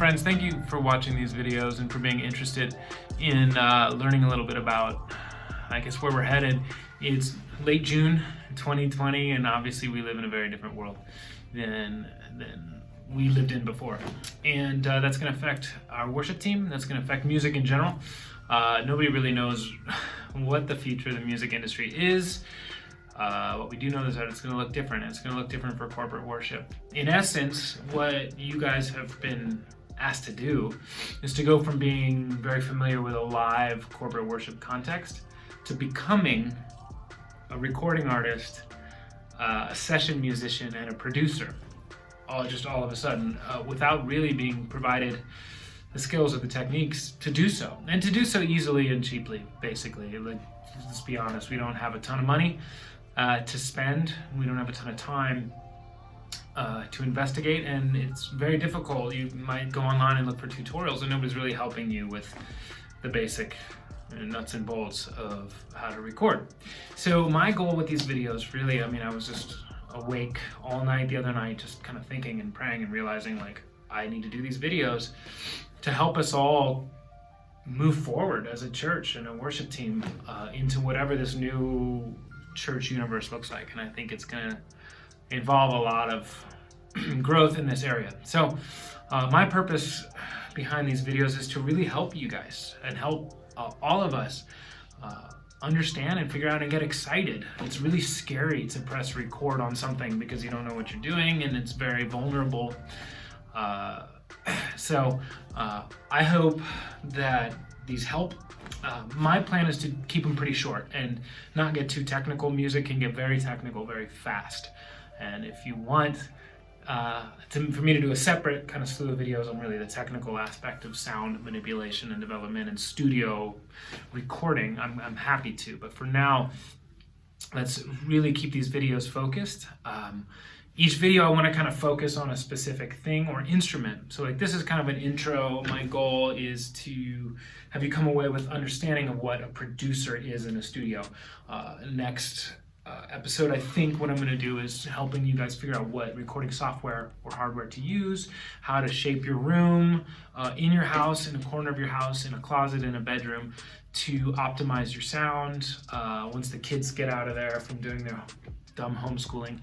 friends, thank you for watching these videos and for being interested in learning a little bit about, I guess, where we're headed. It's late June 2020, and obviously we live in a very different world than we lived in before. And that's going to affect our worship team. That's going to affect music in general. Nobody really knows what the future of the music industry is. What we do know is that it's going to look different. It's going to look different for corporate worship. In essence, what you guys have been asked to do is to go from being very familiar with a live corporate worship context to becoming a recording artist, a session musician, and a producer, all of a sudden, without really being provided the skills or the techniques to do so, and to do so easily and cheaply, basically. Like, let's be honest, we don't have a ton of money to spend. We don't have a ton of time to investigate, and it's very difficult. You might go online and look for tutorials, and nobody's really helping you with the basic nuts and bolts of how to record. So my goal with these videos, really, I was just awake all night the other night, just kind of thinking and praying and realizing, like, I need to do these videos to help us all move forward as a church and a worship team into whatever this new church universe looks like. And I think it's going to involve a lot of growth in this area. So my purpose behind these videos is to really help you guys and help all of us understand and figure out and get excited. It's really scary to press record on something because you don't know what you're doing, and it's very vulnerable. So I hope that these help. My plan is to keep them pretty short and not get too technical. Music can get very technical very fast. And if you want for me to do a separate kind of slew of videos on really the technical aspect of sound manipulation and development and studio recording, I'm happy to. But for now, let's really keep these videos focused. Each video I want to kind of focus on a specific thing or instrument. So like, this is kind of an intro. My goal is to have you come away with understanding of what a producer is in a studio. Next episode, I think what I'm going to do is helping you guys figure out what recording software or hardware to use, how to shape your room in your house, in a corner of your house, in a closet, in a bedroom, to optimize your sound once the kids get out of there from doing their dumb homeschooling.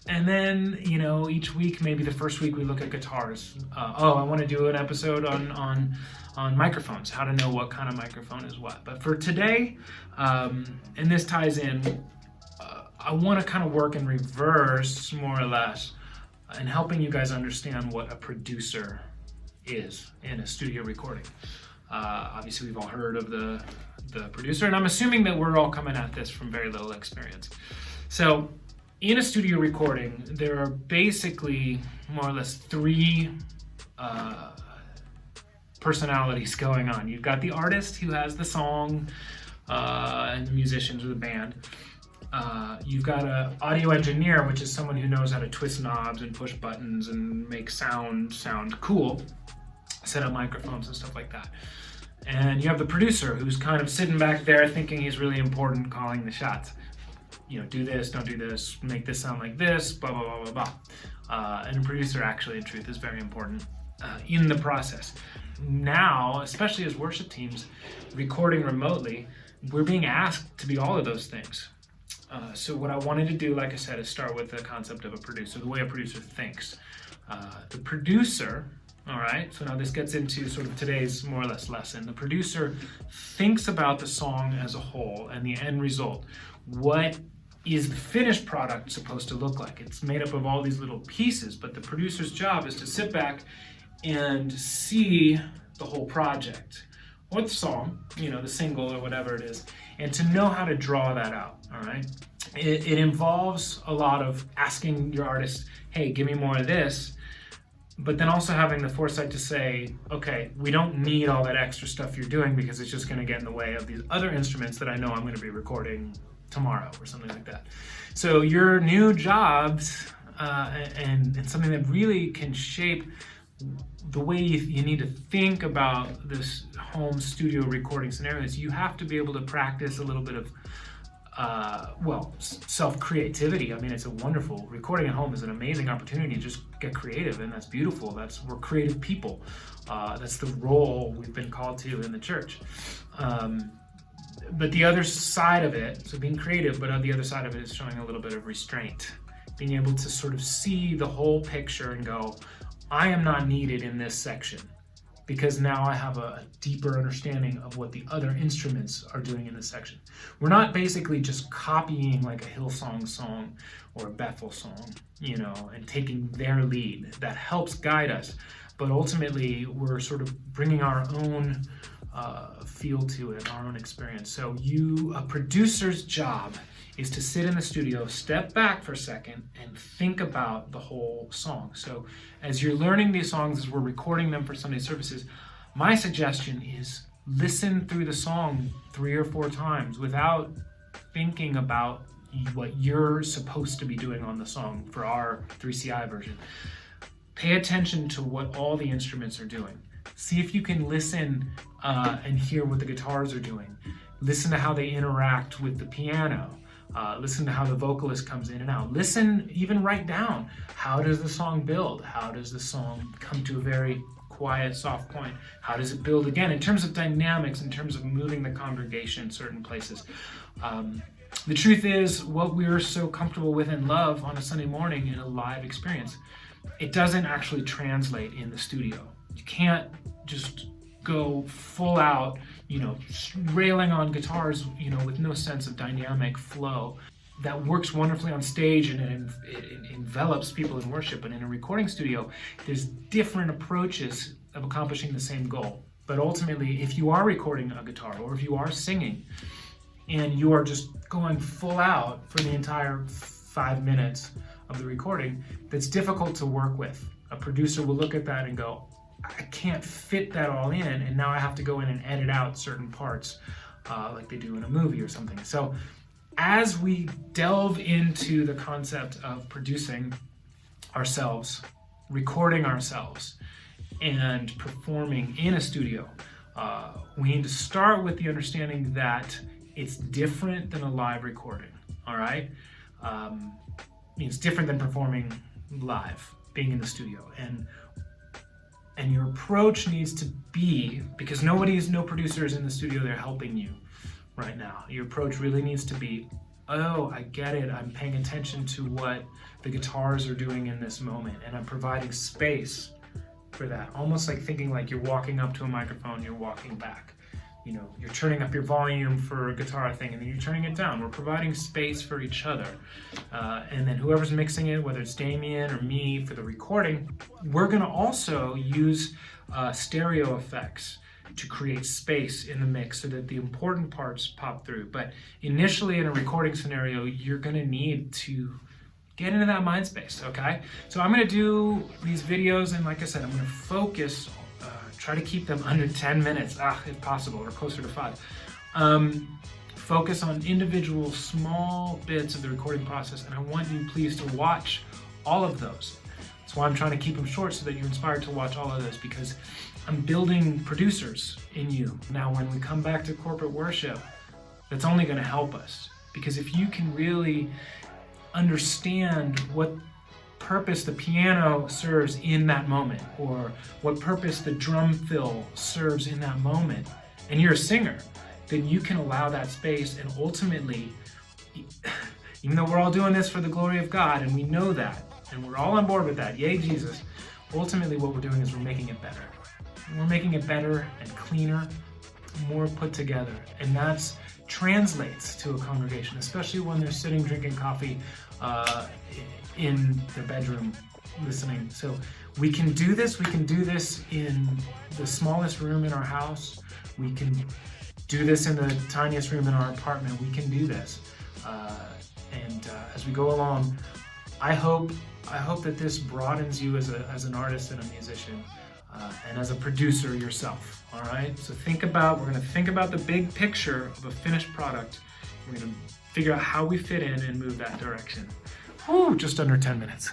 And then, each week, maybe the first week, we look at guitars. I want to do an episode on microphones, how to know what kind of microphone is what. But for today, and this ties in, I want to kind of work in reverse, more or less, in helping you guys understand what a producer is in a studio recording. Obviously, we've all heard of the producer, and I'm assuming that we're all coming at this from very little experience. So, in a studio recording, there are basically more or less three personalities going on. You've got the artist who has the song and the musicians or the band. You've got an audio engineer, which is someone who knows how to twist knobs and push buttons and make sound cool, set up microphones and stuff like that. And you have the producer, who's kind of sitting back there thinking he's really important, calling the shots. Do this, don't do this, make this sound like this, blah, blah, blah, blah, blah. And a producer, actually, in truth, is very important in the process. Now, especially as worship teams recording remotely, we're being asked to be all of those things. So what I wanted to do, like I said, is start with the concept of a producer, the way a producer thinks. The producer, all right, so now this gets into sort of today's more or less lesson. The producer thinks about the song as a whole and the end result. What is the finished product supposed to look like? It's made up of all these little pieces, but the producer's job is to sit back and see the whole project, or the song, the single or whatever it is, and to know how to draw that out, all right? It involves a lot of asking your artist, hey, give me more of this, but then also having the foresight to say, okay, we don't need all that extra stuff you're doing because it's just going to get in the way of these other instruments that I know I'm going to be recording tomorrow or something like that. So your new jobs and something that really can shape the way you need to think about this home studio recording scenario is you have to be able to practice a little bit of self-creativity. I mean, it's a wonderful, recording at home is an amazing opportunity to just get creative, and that's beautiful. We're creative people. That's the role we've been called to in the church. But the other side of it, so being creative, but on the other side of it is showing a little bit of restraint. Being able to sort of see the whole picture and go, I am not needed in this section, because now I have a deeper understanding of what the other instruments are doing in this section. We're not basically just copying like a Hillsong song or a Bethel song, and taking their lead. That helps guide us, but ultimately we're sort of bringing our own feel to it, our own experience. So a producer's job is to sit in the studio, step back for a second, and think about the whole song. So as you're learning these songs, as we're recording them for Sunday services, my suggestion is listen through the song 3 or 4 times without thinking about what you're supposed to be doing on the song for our 3CI version. Pay attention to what all the instruments are doing. See if you can listen and hear what the guitars are doing. Listen to how they interact with the piano. Listen to how the vocalist comes in and out. Listen, even write down, how does the song build? How does the song come to a very quiet, soft point? How does it build again in terms of dynamics, in terms of moving the congregation in certain places? The truth is, what we're so comfortable with and love on a Sunday morning in a live experience, it doesn't actually translate in the studio. You can't just go full out, railing on guitars, with no sense of dynamic flow. That works wonderfully on stage and it envelops people in worship. But in a recording studio, there's different approaches of accomplishing the same goal. But ultimately, if you are recording a guitar or if you are singing and you are just going full out for the entire 5 minutes of the recording, that's difficult to work with. A producer will look at that and go, I can't fit that all in, and now I have to go in and edit out certain parts like they do in a movie or something. So as we delve into the concept of producing ourselves, recording ourselves, and performing in a studio, we need to start with the understanding that it's different than a live recording, all right? It's different than performing live, being in the studio. And your approach needs to be, because no producer is in the studio, they're helping you right now. Your approach really needs to be, oh, I get it. I'm paying attention to what the guitars are doing in this moment, and I'm providing space for that. Almost like thinking like you're walking up to a microphone, you're walking back. You're turning up your volume for a guitar thing, and then you're turning it down. We're providing space for each other. And then whoever's mixing it, whether it's Damien or me for the recording, we're gonna also use stereo effects to create space in the mix so that the important parts pop through. But initially in a recording scenario, you're gonna need to get into that mind space, okay? So I'm gonna do these videos, and like I said, I'm gonna focus, try to keep them under 10 minutes, if possible, or closer to 5. Focus on individual small bits of the recording process, and I want you please to watch all of those. That's why I'm trying to keep them short, so that you're inspired to watch all of those, because I'm building producers in you. Now, when we come back to corporate worship, that's only gonna help us, because if you can really understand what purpose the piano serves in that moment, or what purpose the drum fill serves in that moment, and you're a singer, then you can allow that space, and ultimately, even though we're all doing this for the glory of God, and we know that, and we're all on board with that, yay Jesus, ultimately what we're doing is we're making it better. We're making it better and cleaner, more put together, and that translates to a congregation, especially when they're sitting drinking coffee in their bedroom listening. So we can do this in the smallest room in our house. We can do this in the tiniest room in our apartment. We can do this. And as we go along, I hope that this broadens you as an artist and a musician, and as a producer yourself, all right? So we're gonna think about the big picture of a finished product. We're gonna figure out how we fit in and move that direction. Just under 10 minutes.